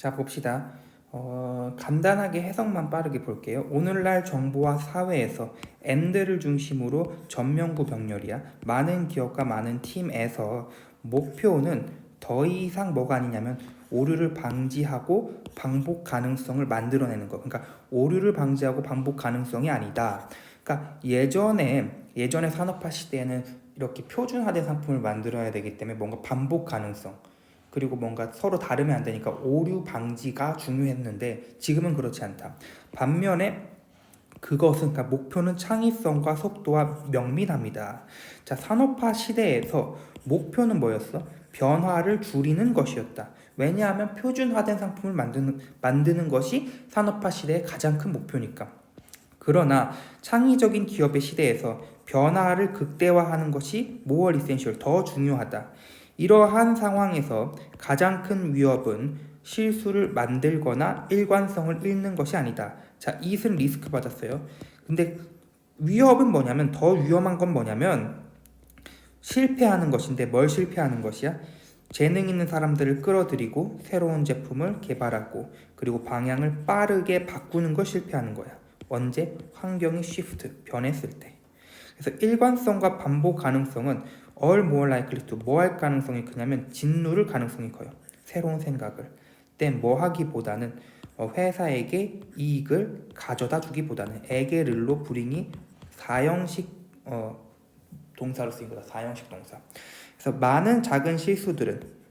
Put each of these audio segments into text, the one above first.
자, 봅시다. 간단하게 해석만 빠르게 볼게요. 오늘날 정부와 사회에서 N들을 중심으로 전면부 병렬이야. 많은 기업과 많은 팀에서 목표는 더 이상 뭐가 아니냐면 오류를 방지하고 반복 가능성을 만들어내는 거. 그러니까 오류를 방지하고 반복 가능성이 아니다. 그러니까 예전에 산업화 시대에는 이렇게 표준화된 상품을 만들어야 되기 때문에 뭔가 반복 가능성 그리고 뭔가 서로 다르면 안 되니까 오류 방지가 중요했는데 지금은 그렇지 않다. 반면에 그것은 그러니까 목표는 창의성과 속도와 명민함이다. 자, 산업화 시대에서 목표는 뭐였어? 변화를 줄이는 것이었다. 왜냐하면 표준화된 상품을 만드는 것이 산업화 시대의 가장 큰 목표니까. 그러나 창의적인 기업의 시대에서 변화를 극대화하는 것이 more essential, 더 중요하다. 이러한 상황에서 가장 큰 위협은 실수를 만들거나 일관성을 잃는 것이 아니다. 자, 이은 리스크 받았어요. 근데 위협은 뭐냐면 더 위험한 건 뭐냐면 실패하는 것인데 뭘 실패하는 것이야? 재능 있는 사람들을 끌어들이고 새로운 제품을 개발하고 그리고 방향을 빠르게 바꾸는 걸 실패하는 거야. 언제? 환경이 shift, 변했을 때. 그래서 일관성과 반복 가능성은 all more likely to 뭐 할 가능성이 크냐면 짓누를 가능성이 커요. 새로운 생각을. 땐 뭐 하기보다는 회사에게 이익을 가져다 주기보다는 에게를로 불잉이 사형식 동사로 쓰인 거다. 사형식 동사. 그래서 많은 작은 실수들은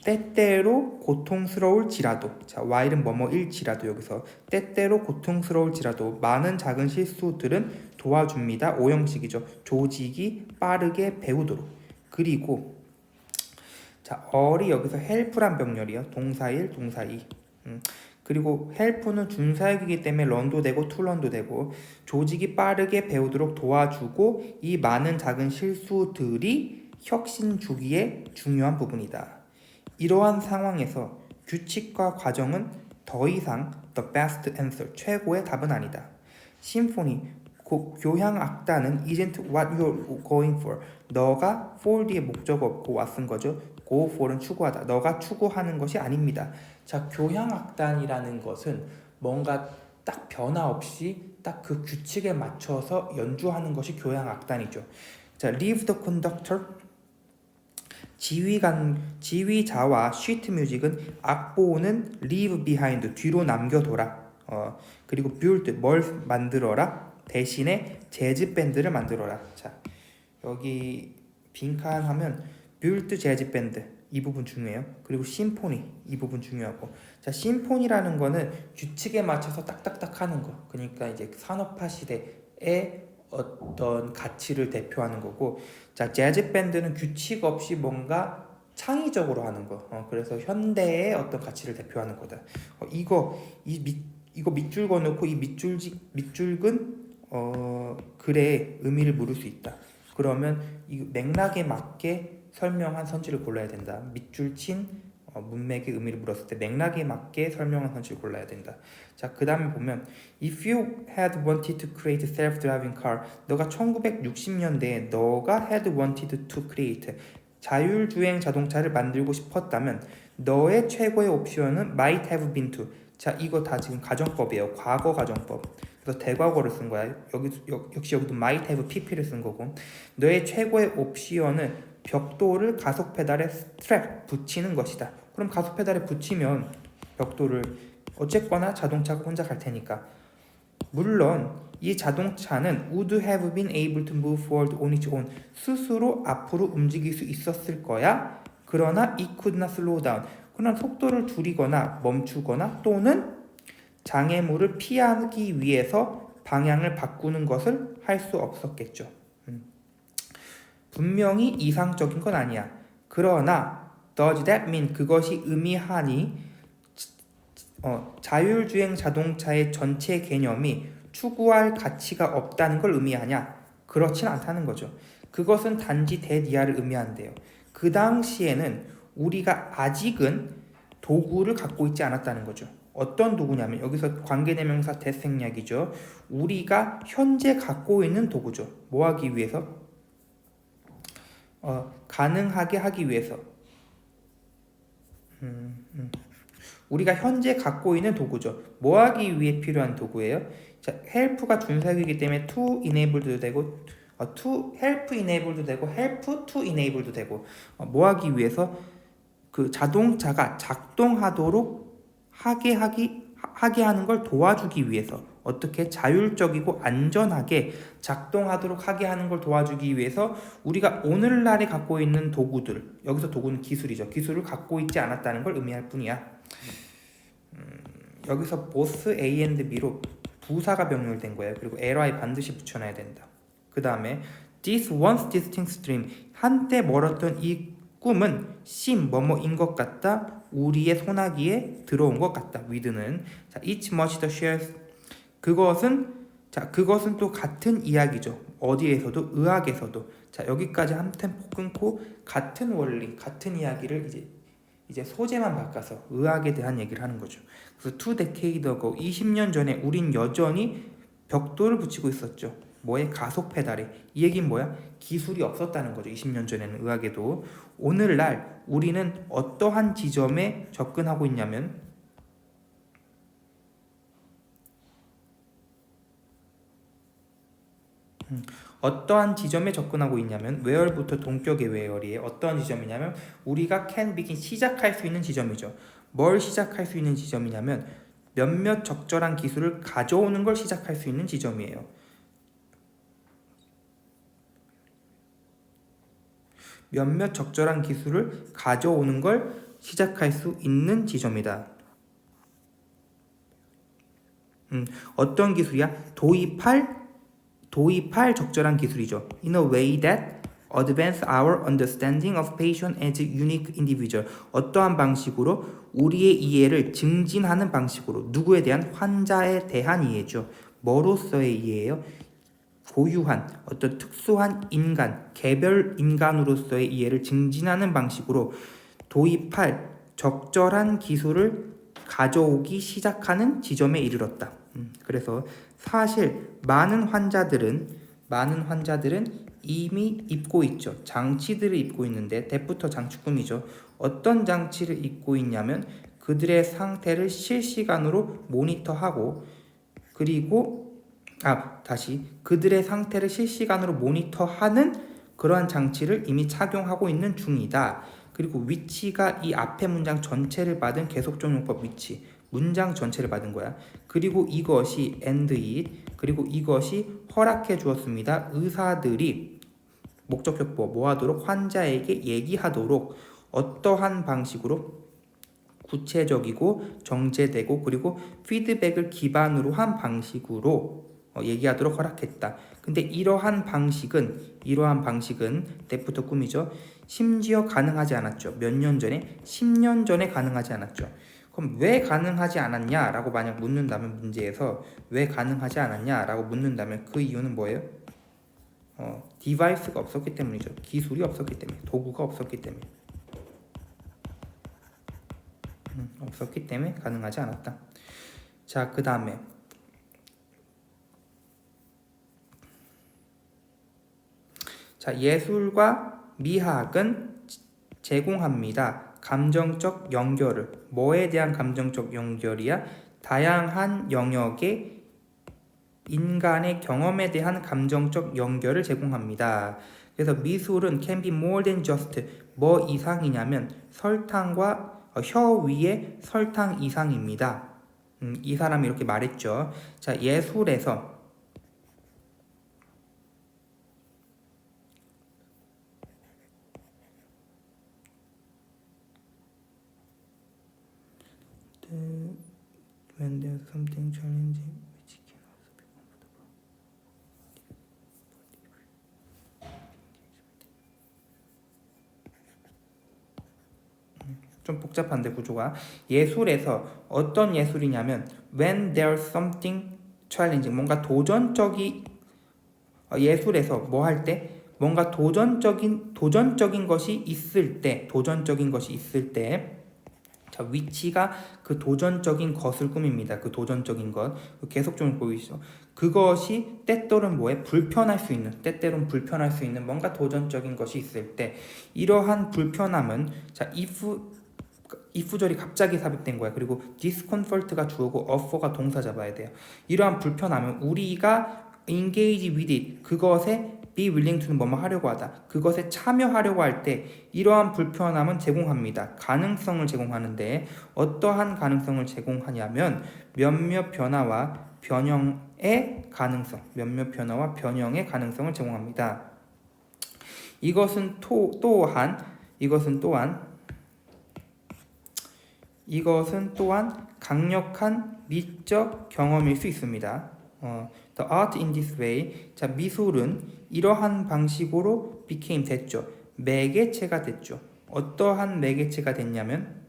때때로 고통스러울지라도, 자, while은 뭐뭐일지라도, 여기서 때때로 고통스러울지라도 많은 작은 실수들은 도와줍니다. 오형식이죠. 조직이 빠르게 배우도록. 그리고 자, 얼이 여기서 help란 병렬이에요. 동사 1, 동사 2. 그리고 help는 준사역이기 때문에 런도 되고 투런도 되고 조직이 빠르게 배우도록 도와주고 이 많은 작은 실수들이 혁신 주기의 중요한 부분이다. 이러한 상황에서 규칙과 과정은 더 이상 the best answer, 최고의 답은 아니다. 심포니, 교향 악단은 isn't what you're going for. 너가 for 뒤에 목적 없고 what은 거죠. go for은 추구하다. 너가 추구하는 것이 아닙니다. 자, 교향 악단이라는 것은 뭔가 딱 변화 없이 딱 그 규칙에 맞춰서 연주하는 것이 교향 악단이죠. 자, leave the conductor, 지휘자와 sheet music은 악보는 leave behind, 뒤로 남겨둬라. 그리고 build, 뭘 만들어라? 대신에 재즈 밴드를 만들어라. 자, 여기 빈칸 하면 build 재즈 밴드 이 부분 중요해요. 그리고 심포니 이 부분 중요하고. 자, 심포니라는 거는 규칙에 맞춰서 딱딱딱 하는 거. 그러니까 이제 산업화 시대에 어떤 가치를 대표하는 거고, 자, 재즈 밴드는 규칙 없이 뭔가 창의적으로 하는 거. 그래서 현대의 어떤 가치를 대표하는 거다. 이거 밑줄 그어놓고 이 밑줄근 글의 의미를 물을 수 있다. 그러면 이 맥락에 맞게 설명한 선지를 골라야 된다. 밑줄 친 문맥의 의미를 물었을 때 맥락에 맞게 설명한 선지를 골라야 된다. 자, 그 다음에 보면 If you had wanted to create a self-driving car, 너가 1960년대에 너가 had wanted to create 자율주행 자동차를 만들고 싶었다면 너의 최고의 옵션은 might have been to. 자, 이거 다 지금 가정법이에요. 과거 가정법. 그래서 대과거를 쓴 거야. 역시 여기도 might have pp를 쓴 거고. 너의 최고의 옵션은 벽돌을 가속 페달에 스트랩 붙이는 것이다. 그럼 가속 페달에 붙이면 벽돌을 어쨌거나 자동차가 혼자 갈 테니까. 물론 이 자동차는 would have been able to move forward on its own, 스스로 앞으로 움직일 수 있었을 거야. 그러나 it could not slow down, 그러나 속도를 줄이거나 멈추거나 또는 장애물을 피하기 위해서 방향을 바꾸는 것을 할 수 없었겠죠. 분명히 이상적인 건 아니야. 그러나 does that mean, 그것이 의미하니 자율주행 자동차의 전체 개념이 추구할 가치가 없다는 걸 의미하냐? 그렇진 않다는 거죠. 그것은 단지 대디아를 의미한대요. 그 당시에는 우리가 아직은 도구를 갖고 있지 않았다는 거죠. 어떤 도구냐면 여기서 관계대명사 대생략이죠. 우리가 현재 갖고 있는 도구죠. 뭐 하기 위해서? 가능하게 하기 위해서. 우리가 현재 갖고 있는 도구죠. 뭐 하기 위해 필요한 도구예요? 자, help가 준사역이기 때문에 to enabled도 되고 to help enabled도 되고 help to enabled도 되고 뭐 하기 위해서 그 자동차가 작동하도록 하게 하는 걸 도와주기 위해서 어떻게 자율적이고 안전하게 작동하도록 하게 하는 걸 도와주기 위해서 우리가 오늘날에 갖고 있는 도구들, 여기서 도구는 기술이죠. 기술을 갖고 있지 않았다는 걸 의미할 뿐이야. 여기서 both A and B로 부사가 병렬된 거예요. 그리고 ly 반드시 붙여놔야 된다. 그 다음에 this once distinct dream, 한때 멀었던 이 꿈은 seem 뭐뭐인 것 같다. 우리의 소나기에 들어온 것 같다. with는 자, it's much the shares, 그것은 또 같은 이야기죠. 어디에서도 의학에서도. 자, 여기까지 한 템포 끊고 같은 원리, 같은 이야기를 이제 소재만 바꿔서 의학에 대한 얘기를 하는 거죠. 그래서 2 decade ago, 20년 전에 우린 여전히 벽돌을 붙이고 있었죠. 뭐에? 가속 페달에. 이 얘기는 뭐야? 기술이 없었다는 거죠. 20년 전에는 의학에도. 오늘날 우리는 어떠한 지점에 접근하고 있냐면 where부터 동격의 where이에요. 어떠한 지점이냐면 우리가 can begin, 시작할 수 있는 지점이죠. 뭘 시작할 수 있는 지점이냐면 몇몇 적절한 기술을 가져오는 걸 시작할 수 있는 지점이에요. 몇몇 적절한 기술을 가져오는 걸 시작할 수 있는 지점이다. 어떤 기술이야? 도입할 적절한 기술이죠. In a way that advance our understanding of patient as a unique individual. 어떠한 방식으로 우리의 이해를 증진하는 방식으로. 누구에 대한? 환자에 대한 이해죠. 뭐로서의 이해예요? 고유한 어떤 특수한 인간, 개별 인간으로서의 이해를 증진하는 방식으로 도입할 적절한 기술을 가져오기 시작하는 지점에 이르렀다. 그래서 사실 많은 환자들은 이미 입고 있죠. 장치들을 입고 있는데 대부터 장축금이죠. 어떤 장치를 입고 있냐면 그들의 상태를 실시간으로 모니터하고 그들의 상태를 실시간으로 모니터하는 그러한 장치를 이미 착용하고 있는 중이다. 그리고 위치가 이 앞에 문장 전체를 받은 계속적용법 위치, 문장 전체를 받은 거야. 그리고 이것이 and it, 그리고 이것이 허락해 주었습니다. 의사들이 목적격보 뭐 하도록? 환자에게 얘기하도록 어떠한 방식으로? 구체적이고 정제되고 그리고 피드백을 기반으로 한 방식으로 얘기하도록 허락했다. 근데 이러한 방식은 때부터 꿈이죠. 심지어 가능하지 않았죠. 몇 년 전에? 10년 전에 가능하지 않았죠. 그럼 왜 가능하지 않았냐라고 만약 묻는다면 문제에서 왜 가능하지 않았냐라고 묻는다면 그 이유는 뭐예요? 디바이스가 없었기 때문이죠. 기술이 없었기 때문에, 도구가 없었기 때문에. 없었기 때문에 가능하지 않았다. 자, 그 다음에 예술과 미학은 제공합니다. 감정적 연결을. 뭐에 대한 감정적 연결이야? 다양한 영역의 인간의 경험에 대한 감정적 연결을 제공합니다. 그래서 미술은 can be more than just 뭐 이상이냐면 설탕과 혀 위에 설탕 이상입니다. 이 사람이 이렇게 말했죠. 자, 예술에서 when there's something challenging which can also be comfortable. 좀 복잡한데 구조가. 예술에서 어떤 예술이냐면 when there's something challenging, 뭔가 예술에서 뭐 할 때? 뭔가 도전적인 것이 있을 때, 자, 위치가 그 도전적인 것을 꾸밉니다. 그 도전적인 것. 계속적으로 보이시죠? 그것이 때때로는 뭐에? 때때로는 불편할 수 있는 뭔가 도전적인 것이 있을 때, 이러한 불편함은, 자, if if절이 갑자기 삽입된 거야. 그리고 discomfort가 주어고 offer가 동사 잡아야 돼요. 이러한 불편함은 우리가 engage with it, 그것에 be willing to는 뭐뭐 하려고 하다, 그것에 참여하려고 할 때 이러한 불편함은 제공합니다. 가능성을 제공하는데 어떠한 가능성을 제공하냐면 몇몇 변화와 변형의 가능성, 몇몇 변화와 변형의 가능성을 제공합니다. 이것은 또한 강력한 미적 경험일 수 있습니다. The art in this way, 자, 미술은 이러한 방식으로 became 됐죠. 매개체가 됐죠. 어떠한 매개체가 됐냐면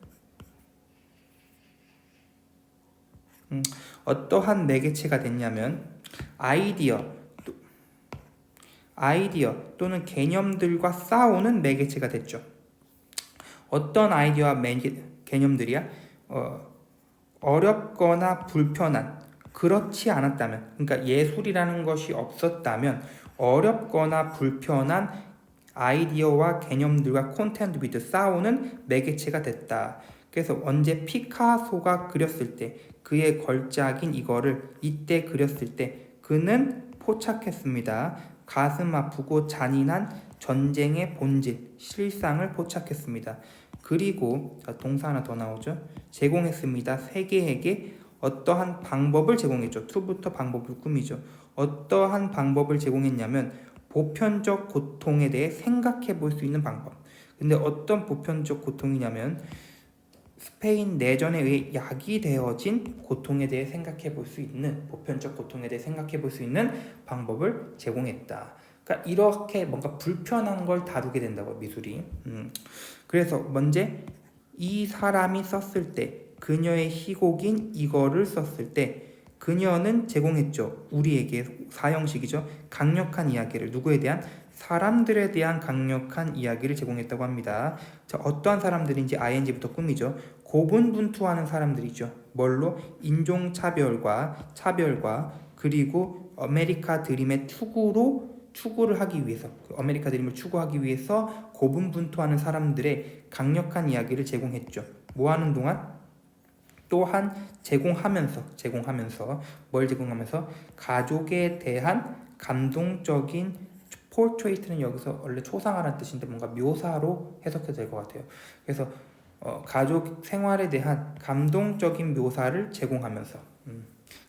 아이디어 또는 개념들과 싸우는 매개체가 됐죠. 어떤 아이디어와 개념들이야? 어렵거나 불편한, 그렇지 않았다면, 그러니까 예술이라는 것이 없었다면 어렵거나 불편한 아이디어와 개념들과 콘텐트 위드 싸우는 매개체가 됐다. 그래서 언제 피카소가 그렸을 때, 그의 걸작인 이거를 이때 그렸을 때 그는 포착했습니다. 가슴 아프고 잔인한 전쟁의 본질, 실상을 포착했습니다. 그리고 동사 하나 더 나오죠. 제공했습니다. 세계에게 어떠한 방법을 제공했죠. to부터 방법을 꾸미죠. 어떠한 방법을 제공했냐면 보편적 고통에 대해 생각해 볼 수 있는 방법. 근데 어떤 보편적 고통이냐면 스페인 내전에 의해 야기되어진 고통에 대해 생각해 볼 수 있는, 보편적 고통에 대해 생각해 볼 수 있는 방법을 제공했다. 그러니까 이렇게 뭔가 불편한 걸 다루게 된다고, 미술이. 그래서 먼저 이 사람이 썼을 때, 그녀의 희곡인 이거를 썼을 때 그녀는 제공했죠. 우리에게 사형식이죠. 강력한 이야기를, 누구에 대한? 사람들에 대한 강력한 이야기를 제공했다고 합니다. 자, 어떠한 사람들인지 ing부터 꾸미죠. 고분분투하는 사람들이죠. 뭘로? 인종차별과 그리고 아메리카 드림의 추구를 하기 위해서, 아메리카 드림을 추구하기 위해서 고분분투하는 사람들의 강력한 이야기를 제공했죠. 뭐 하는 동안? 또한 제공하면서 뭘 제공하면서? 가족에 대한 감동적인 포트레이트는 여기서 원래 초상화라는 뜻인데 뭔가 묘사로 해석해도 될 것 같아요. 그래서 가족 생활에 대한 감동적인 묘사를 제공하면서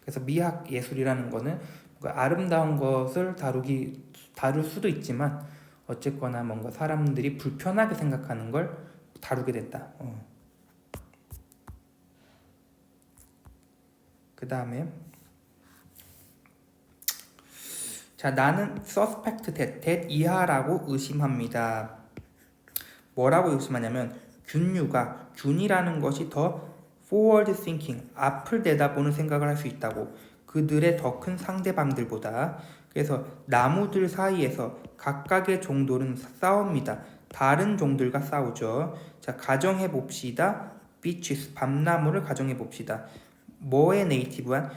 그래서 미학 예술이라는 거는 뭔가 아름다운 것을 다룰 수도 있지만 어쨌거나 뭔가 사람들이 불편하게 생각하는 걸 다루게 된다. 그 다음에 자, 나는 suspect that 이하라고 의심합니다. 뭐라고 의심하냐면 균이라는 것이 더 forward thinking, 앞을 내다보는 생각을 할 수 있다고, 그들의 더 큰 상대방들보다. 그래서 나무들 사이에서 각각의 종들은 싸웁니다. 다른 종들과 싸우죠. 자, 가정해 봅시다. beeches, 밤나무를 가정해 봅시다. 뭐의 네이티브한?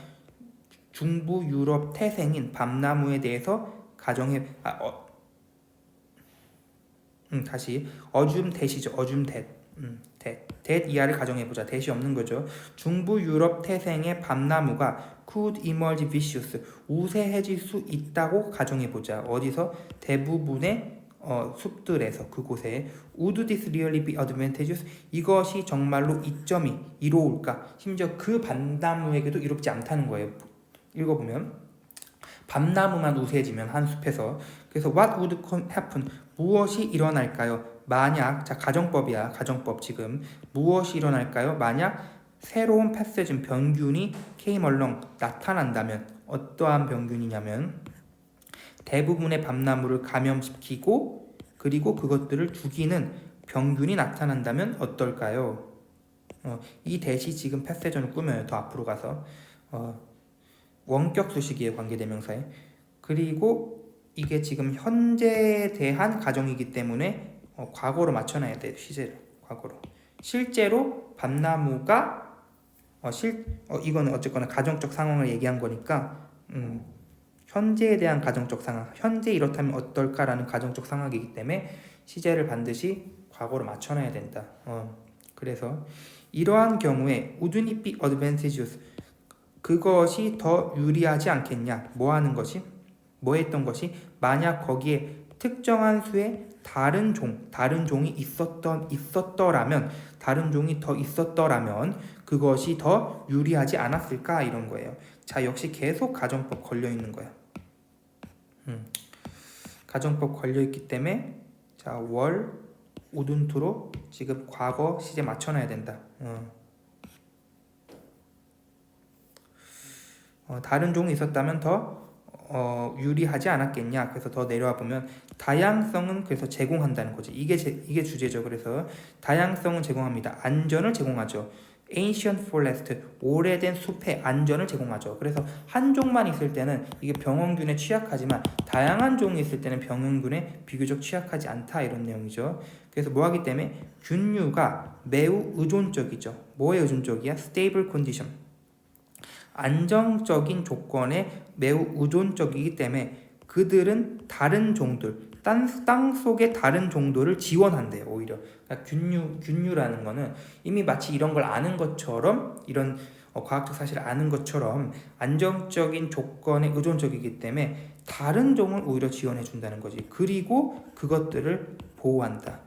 중부 유럽 태생인 밤나무에 대해서 가정해 다시 어줌 대시죠. 어줌 대 이하를 가정해보자. 대시 없는 거죠. 중부 유럽 태생의 밤나무가 could emerge vicious, 우세해질 수 있다고 가정해보자. 어디서? 대부분의 숲들에서, 그곳에. would this really be advantageous? 이것이 정말로 이점이 이로울까? 심지어 그 밤나무에게도 이롭지 않다는 거예요. 읽어보면 밤나무만 우세해지면 한 숲에서. 그래서 what would happen? 무엇이 일어날까요? 만약, 자, 가정법이야. 가정법 지금. 무엇이 일어날까요? 만약 새로운 패세즘, 병균이 came along, 나타난다면. 어떠한 병균이냐면 대부분의 밤나무를 감염시키고 그리고 그것들을 죽이는 병균이 나타난다면 어떨까요? 이 대시 지금 패세전을 꾸며요. 더 앞으로 가서. 원격 수식이에요. 관계대명사에. 그리고 이게 지금 현재에 대한 가정이기 때문에 과거로 맞춰놔야 돼요. 시제를. 과거로. 실제로 밤나무가 이거는 어쨌거나 가정적 상황을 얘기한 거니까 현재에 대한 가정적 상황, 현재 이렇다면 어떨까라는 가정적 상황이기 때문에 시제를 반드시 과거로 맞춰놔야 된다. 그래서 이러한 경우에 wouldn't it be advantageous? 그것이 더 유리하지 않겠냐? 뭐 하는 것이? 뭐 했던 것이? 만약 거기에 특정한 수의 다른 종이 있었더라면, 다른 종이 더 있었더라면 그것이 더 유리하지 않았을까? 이런 거예요. 자, 역시 계속 가정법 걸려 있는 거야. 가정법 걸려 있기 때문에 자, 월 우둔투로 지금 과거 시제 맞춰놔야 된다. 다른 종이 있었다면 더 유리하지 않았겠냐. 그래서 더 내려와 보면 다양성은 그래서 제공한다는 거지. 이게 주제죠. 그래서 다양성은 제공합니다. 안전을 제공하죠. Ancient Forest, 오래된 숲의 안전을 제공하죠. 그래서 한 종만 있을 때는 이게 병원균에 취약하지만 다양한 종이 있을 때는 병원균에 비교적 취약하지 않다 이런 내용이죠. 그래서 뭐하기 때문에 균류가 매우 의존적이죠. 뭐에 의존적이야? Stable condition. 안정적인 조건에 매우 의존적이기 때문에 그들은 다른 종들, 땅 속의 다른 종들을 지원한대요. 오히려 그러니까 균류라는 거는 이미 마치 이런 걸 아는 것처럼 이런 과학적 사실을 아는 것처럼 안정적인 조건에 의존적이기 때문에 다른 종을 오히려 지원해 준다는 거지. 그리고 그것들을 보호한다.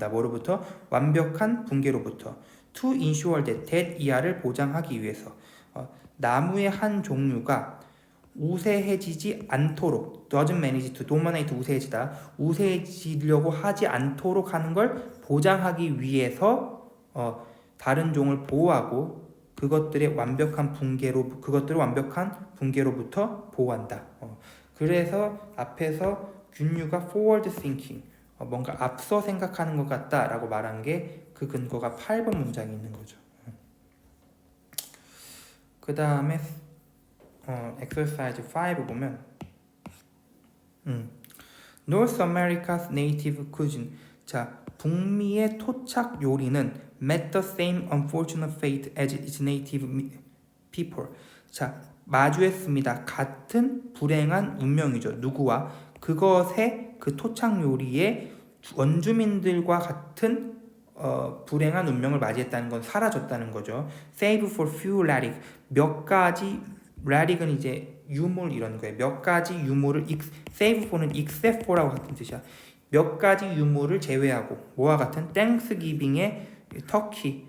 뭐로부터? 완벽한 붕괴로부터. To ensure that 이하를 보장하기 위해서. 나무의 한 종류가 우세해지지 않도록 doesn't manage to dominate 우세해지다 우세해지려고 하지 않도록 하는 걸 보장하기 위해서 다른 종을 보호하고 그것들을 완벽한 붕괴로부터 보호한다. 그래서 앞에서 균류가 forward thinking 뭔가 앞서 생각하는 것 같다라고 말한 게 그 근거가 8번 문장에 있는 거죠. 그 다음에 exercise 5 보면 North America's native cuisine. 자, 북미의 토착 요리는 met the same unfortunate fate as its native people. 자, 마주했습니다. 같은 불행한 운명이죠. 누구와? 그것의 그 토착 요리의 원주민들과 같은 불행한 운명을 맞이했다는 건 사라졌다는 거죠. Save for few radic. 몇 가지 radic은 이제 유물 이런 거예요. 몇 가지 유물을 save for는 except for라고 같은 뜻이야. 몇 가지 유물을 제외하고 뭐와 같은 Thanksgiving의 터키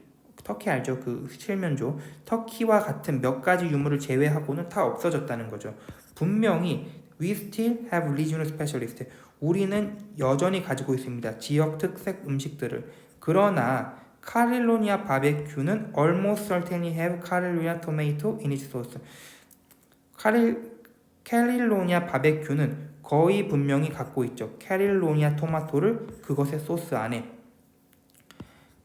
알죠? 그 칠면조 터키와 같은 몇 가지 유물을 제외하고는 다 없어졌다는 거죠. 분명히 we still have regional specialist. 우리는 여전히 가지고 있습니다. 지역 특색 음식들을. 그러나 카릴로니아 바베큐는 almost certainly have Carolina tomato in its sauce. 카릴로니아 바베큐는 거의 분명히 갖고 있죠. 카릴로니아 토마토를 그것의 소스 안에.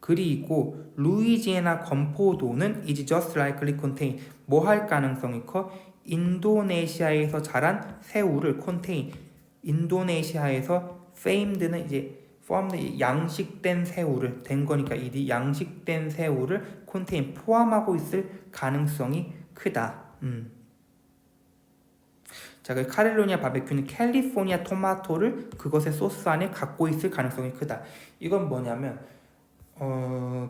그리고 루이지애나 건포도는 is just likely contain. 뭐 할 가능성이 커? 인도네시아에서 자란 새우를 contain. 인도네시아에서 famed는 이제 양식된 새우를 된 거니까 이 양식된 새우를 contain 포함하고 있을 가능성이 크다. 자, 그 카릴로니아 바베큐는 캘리포니아 토마토를 그것의 소스 안에 갖고 있을 가능성이 크다. 이건 뭐냐면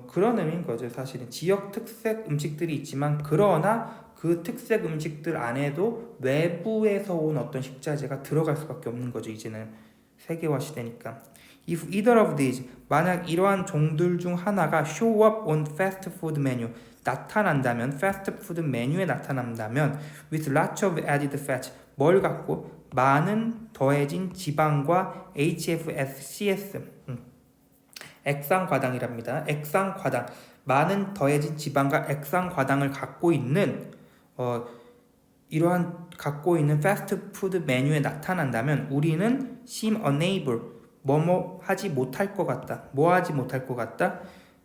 그런 의미인 거죠. 사실은 지역 특색 음식들이 있지만 그러나 그 특색 음식들 안에도 외부에서 온 어떤 식자재가 들어갈 수밖에 없는 거죠. 이제는 세계화 시대니까. If either of these, 만약 이러한 종들 중 하나가 show up on fast food menu, 나타난다면, fast food 메뉴에 나타난다면, with lots of added fat, 뭘 갖고? 많은 더해진 지방과 HFSCS, 액상과당이랍니다. 액상과당, 많은 더해진 지방과 액상과당을 갖고 있는 이러한 갖고 있는 패스트푸드 메뉴에 나타난다면 우리는 seem unable 뭐뭐 하지 못할 것 같다. 뭐 하지 못할 것 같다?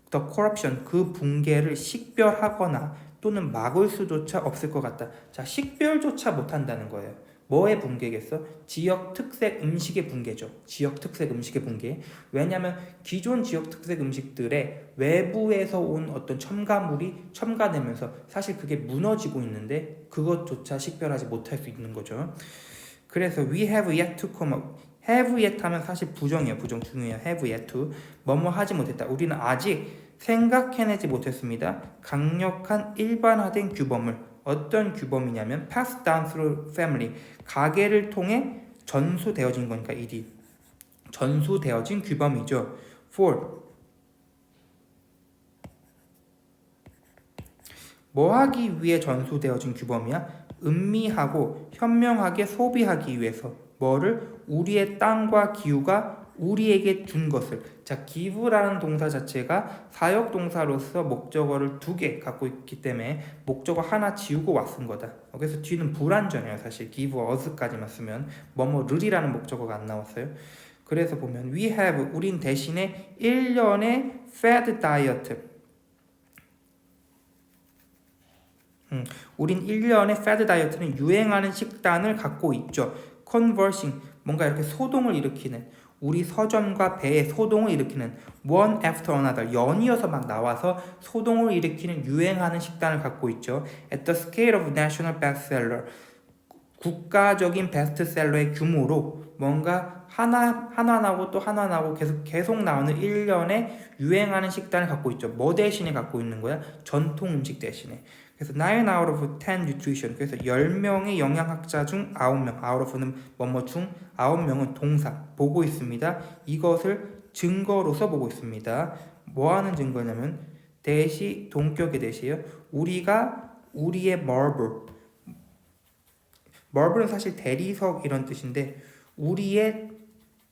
The corruption 그 붕괴를 식별하거나 또는 막을 수조차 없을 것 같다. 자, 식별조차 못한다는 거예요. 뭐의 붕괴겠어? 지역 특색 음식의 붕괴죠. 지역 특색 음식의 붕괴. 왜냐하면 기존 지역 특색 음식들의 외부에서 온 어떤 첨가물이 첨가되면서 사실 그게 무너지고 있는데 그것조차 식별하지 못할 수 있는 거죠. 그래서 we have yet to come up. have yet 하면 사실 부정이에요. 부정 중요해요. have yet to. 뭐뭐 하지 못했다. 우리는 아직 생각해내지 못했습니다. 강력한 일반화된 규범을. 어떤 규범이냐면 passed down through family. 가계를 통해 전수되어진 거니까 일이. 전수되어진 규범이죠. for. 뭐 하기 위해 전수되어진 규범이야? 음미하고 현명하게 소비하기 위해서. 뭐를? 우리의 땅과 기후가 우리에게 준 것을. 자, give라는 동사 자체가 사역 동사로서 목적어를 2개 갖고 있기 때문에 목적어 하나 지우고 왔은 거다. 그래서 뒤는 불완전해요. 사실 give us까지만 쓰면 뭐뭐를이라는 목적어가 안 나왔어요. 그래서 보면 we have, 우린 대신에 1년의 fad diet, 우린 1년의 fad diet는 유행하는 식단을 갖고 있죠. conversing, 뭔가 이렇게 소동을 일으키는, 우리 서점과 배에 소동을 일으키는 one after another, 연이어서 막 나와서 소동을 일으키는 유행하는 식단을 갖고 있죠. at the scale of national bestseller, 국가적인 베스트셀러의 규모로 뭔가 하나 나오고 또 하나 나오고 계속 나오는 1년에 유행하는 식단을 갖고 있죠. 뭐 대신에 갖고 있는 거야? 전통 음식 대신에. 그래서 9 out of 10 nutrition. 그래서 10명의 영양학자 중 9명. out of는 뭐뭐 중 9명은 동사 보고 있습니다. 이것을 증거로서 보고 있습니다. 뭐 하는 증거냐면 대시 동격의 대시예요. 우리가 우리의 marble은 사실 대리석 이런 뜻인데 우리의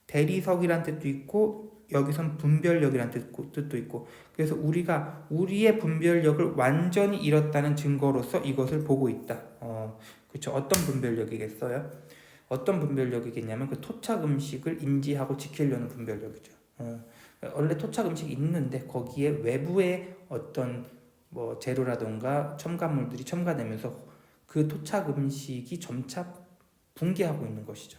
대리석이란 뜻도 있고 여기선 분별력이란 뜻도 있고 그래서 우리가 우리의 분별력을 완전히 잃었다는 증거로서 이것을 보고 있다. 그렇죠. 어떤 분별력이겠어요? 어떤 분별력이겠냐면 그 토착 음식을 인지하고 지키려는 분별력이죠. 원래 토착 음식이 있는데 거기에 외부의 어떤 뭐 재료라던가 첨가물들이 첨가되면서 그 토착 음식이 점차 붕괴하고 있는 것이죠.